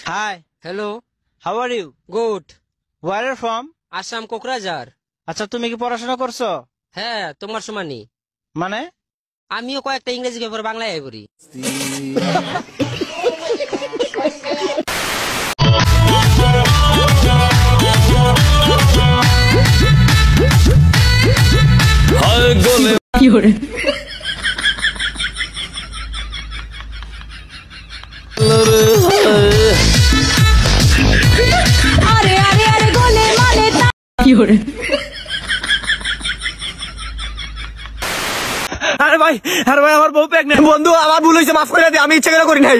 Hi, Hello. how are you? Good. Where are you from? Assam Kokrajhar. আচ্ছা তুমি কি পড়াশোনা করছো? হ্যাঁ, তোমার সমানই। মানে? আমিও কয়েকটা ইংরেজি পেপার বাংলায় পড়ি। কি করে? আরে আরে আরে গোলে মালে কি করে? আরে ভাই আমার বউ প্রেগন্যান্ট। বন্ধু আমার ভুল হয়েছে, মাফ করে দে, আমি ইচ্ছা করে করি নাই।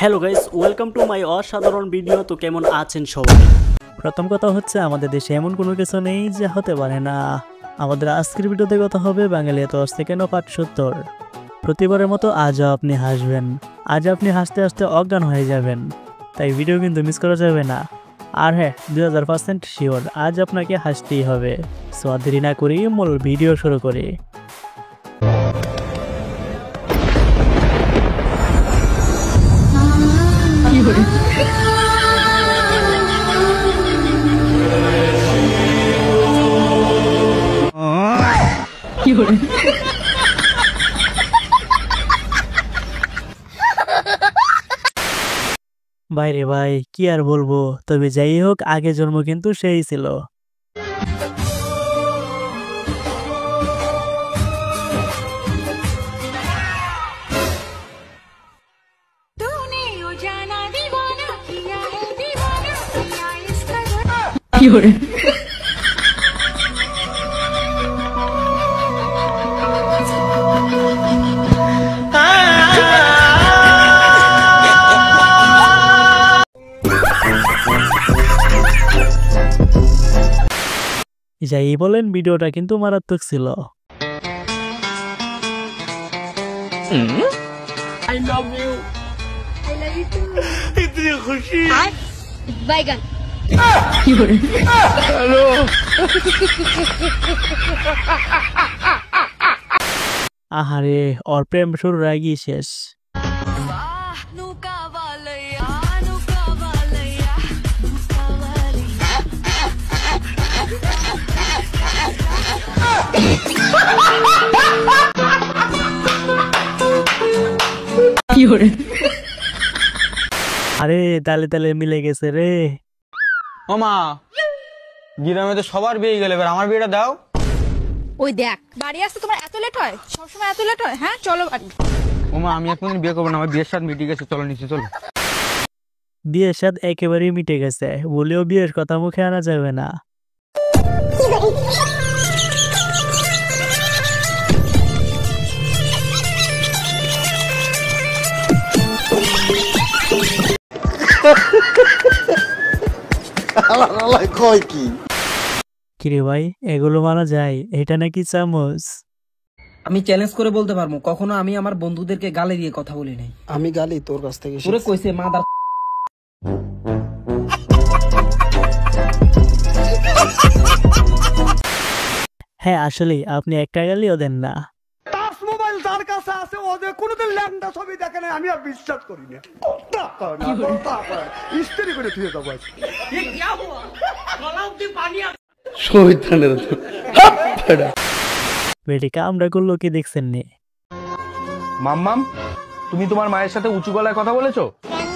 Hello guys, welcome to my অসাধারণ ভিডিও। তো কেমন আছেন সবাই? প্রথম কথা হচ্ছে আমাদের দেশে এমন কোনো কিছু নেই যে হতে পারে না। আমাদের আজকের ভিডিওতে কথা হবে বাঙালি ইতিহাস থেকে পার্ট 70। প্রতিবারের মতো আজও আপনি হাসবেন, আজ আপনি হাসতে হাসতে অজ্ঞান হয়ে যাবেন, তাই ভিডিও কিন্তু মিস করা যাবে না। আর হ্যাঁ, 2000% শিওর আজ আপনাকে হাসতেই হবে। সো আর দেরি না করি মূল ভিডিও শুরু করি। কি করে? কি করে? বাইরে ভাই কি আর বলবো, তবে যাই হোক আগে জন্ম কিন্তু সেই ছিল। কি করে? যাই বলেন ভিডিওটা কিন্তু মারাত্মক ছিল। I love you too. ইতনি খুশি। বাইগান কি করে? আহারে, ওর প্রেম শুরুর আগেই শেষ। কি করে? আরে তালে তালে মিলে গেছে রে। ও মা, গ্রামে তো সবার বিয়ে গেলে, এবার আমার বিয়েটা দাও। ওই দেখ, বাড়ি আসতে তোমার এত লেট হয়? সবসময় এত লেট হয়? হ্যাঁ চলো বাড়ি। ও মা, আমি এখন বিয়ে করবো না, আমার বিয়ের সাথে মিটে গেছে, চলো নিচে চলো। বিয়ের সাথে একেবারেই মিটে গেছে বলেও বিয়ের কথা মুখে আনা যাবে না। কিরে ভাই, এগুলো মানা যায়? এটা নাকি চামচ? আমি চ্যালেঞ্জ করে বলতে পারবো, কখনো আমি আমার বন্ধুদেরকে গালি দিয়ে কথা বলি নাই। আমি গালি তোর কাছ থেকে তোরে কইছে মাদার। হ্যাঁ আসলে আপনি একটা গালিও দেন না। টাচ মোবাইল যার কাছে আছে ও যে কোনোদিন ল্যান্ডা ছবি দেখে নাই, আমি আর বিশ্বাস করি না। ইস্ত্রি করে তুই যাবো। বেটিকা আমরা করলো কি দেখছেন নি? মাম্মাম, তুমি তোমার মায়ের সাথে উঁচু গলায় কথা বলেছো কেন?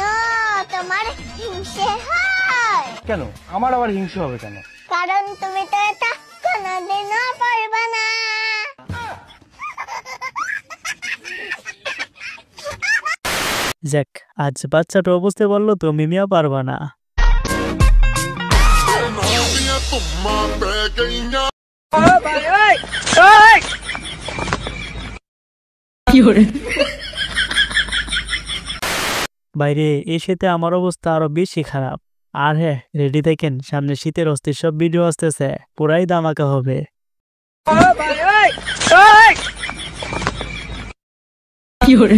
তোমার হিংসে হয় কেন? আমার আবার হিংসে হবে কেন? কারণ তুমি তো এটা কোনোদিনও পারবে না। যাক, আজ বাচ্চাটা বুঝতে পারলো তো মিমিয়া পারবা না। কি করে? বাইরে এই শীতে আমার অবস্থা আরো বেশি খারাপ। আর হ্যাঁ, রেডি থাকেন, সামনে শীতের অস্থির সব ভিডিও আসতেছে, পুরাই ধামাকা হবে। কি করে?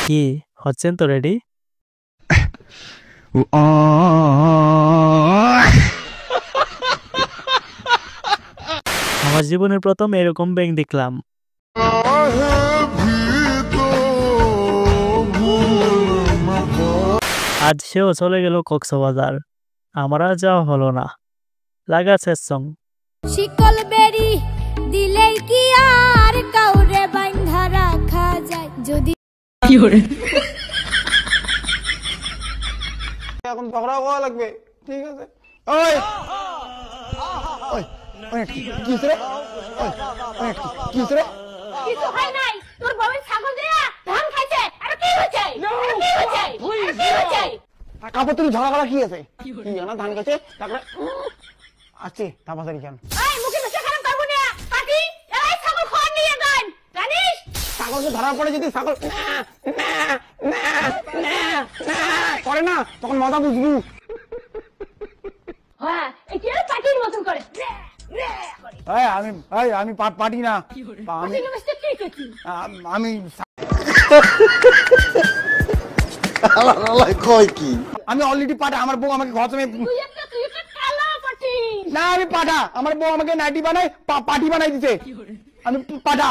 কি হচ্ছেন তো রেডি? জীবনের প্রথম এরকম ব্যাঙ দেখলাম। আজ সেও চলে গেল কক্সবাজার, আমার আর যাওয়া হলো না। লাগা শেষ সং। শিকল বেরি দিলেই কি আর কাউরে বাঁধা রাখা যায় যদি কি করে এখন ঝগড়া করা লাগবে, ঠিক আছে? ওই ওই ওই কি হইছে রে? ওই ওই কি হইছে রে? কিছু হয় নাই, তোর বাবা ছাগল দিয়া ধান খাইছে। আর কি হইছে? কি হইছে? কি হইছে? কাপড় তুমি ঝগড়া করা কি আছে? কি জানা ধান গেছে, তারপরে আসছে তাপাসারি কেন? এই মুখে মিশে খারাপ করব না পাটি। এই ছাগল খাওয়া নিয়ে গান জানিস? ছাগলকে ধরা পড়ে যদি ছাগল করে না, তখন মজা বুঝবি। হ্যাঁ, এই কি পাটির মতন করে। আমি পাটি না, আমি আমি আমি অলরেডি পাটা। আমার বউ আমাকে ঘর থেকে তুই একটা কালা পাটি। না, আমি পাটা। আমার বউ আমাকে নাইটি বানায়, পাটি বানাই দিতে। আমি পাটা।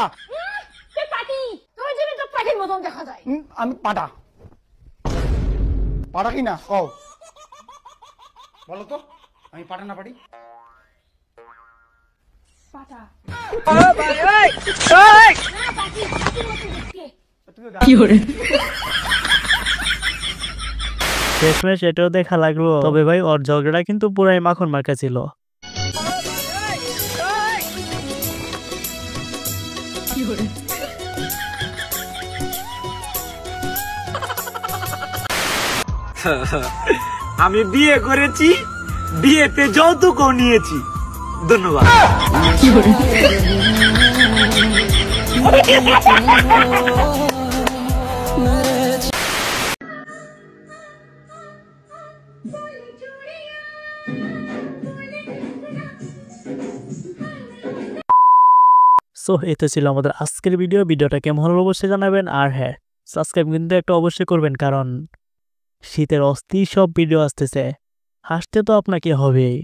তুই পাটি, তোর জন্য তো পাটির মতন দেখা যায়। আমি পাটা। পাটা কি না কও, বলো তো? আমি পাটা না পাটি? পাটা কি করে শেষমেশ এটাও দেখা লাগলো। তবে ভাই ওর ঝগড়া কিন্তু পুরাই মাখন মার্কা ছিল। কি করে আমি বিয়ে করেছি, বিয়েতে যৌতুকও নিয়েছি। ধন্যবাদ। কি করে সো এটা ছিল আমাদের আজকের ভিডিওটা কেমন হলো অবশ্যই জানাবেন। আর হ্যাঁ, সাবস্ক্রাইব কিন্তু একটা অবশ্যই করবেন, কারণ শীতের অস্থির সব ভিডিও আসতেছে, হাসতে তো আপনাকে হবেই।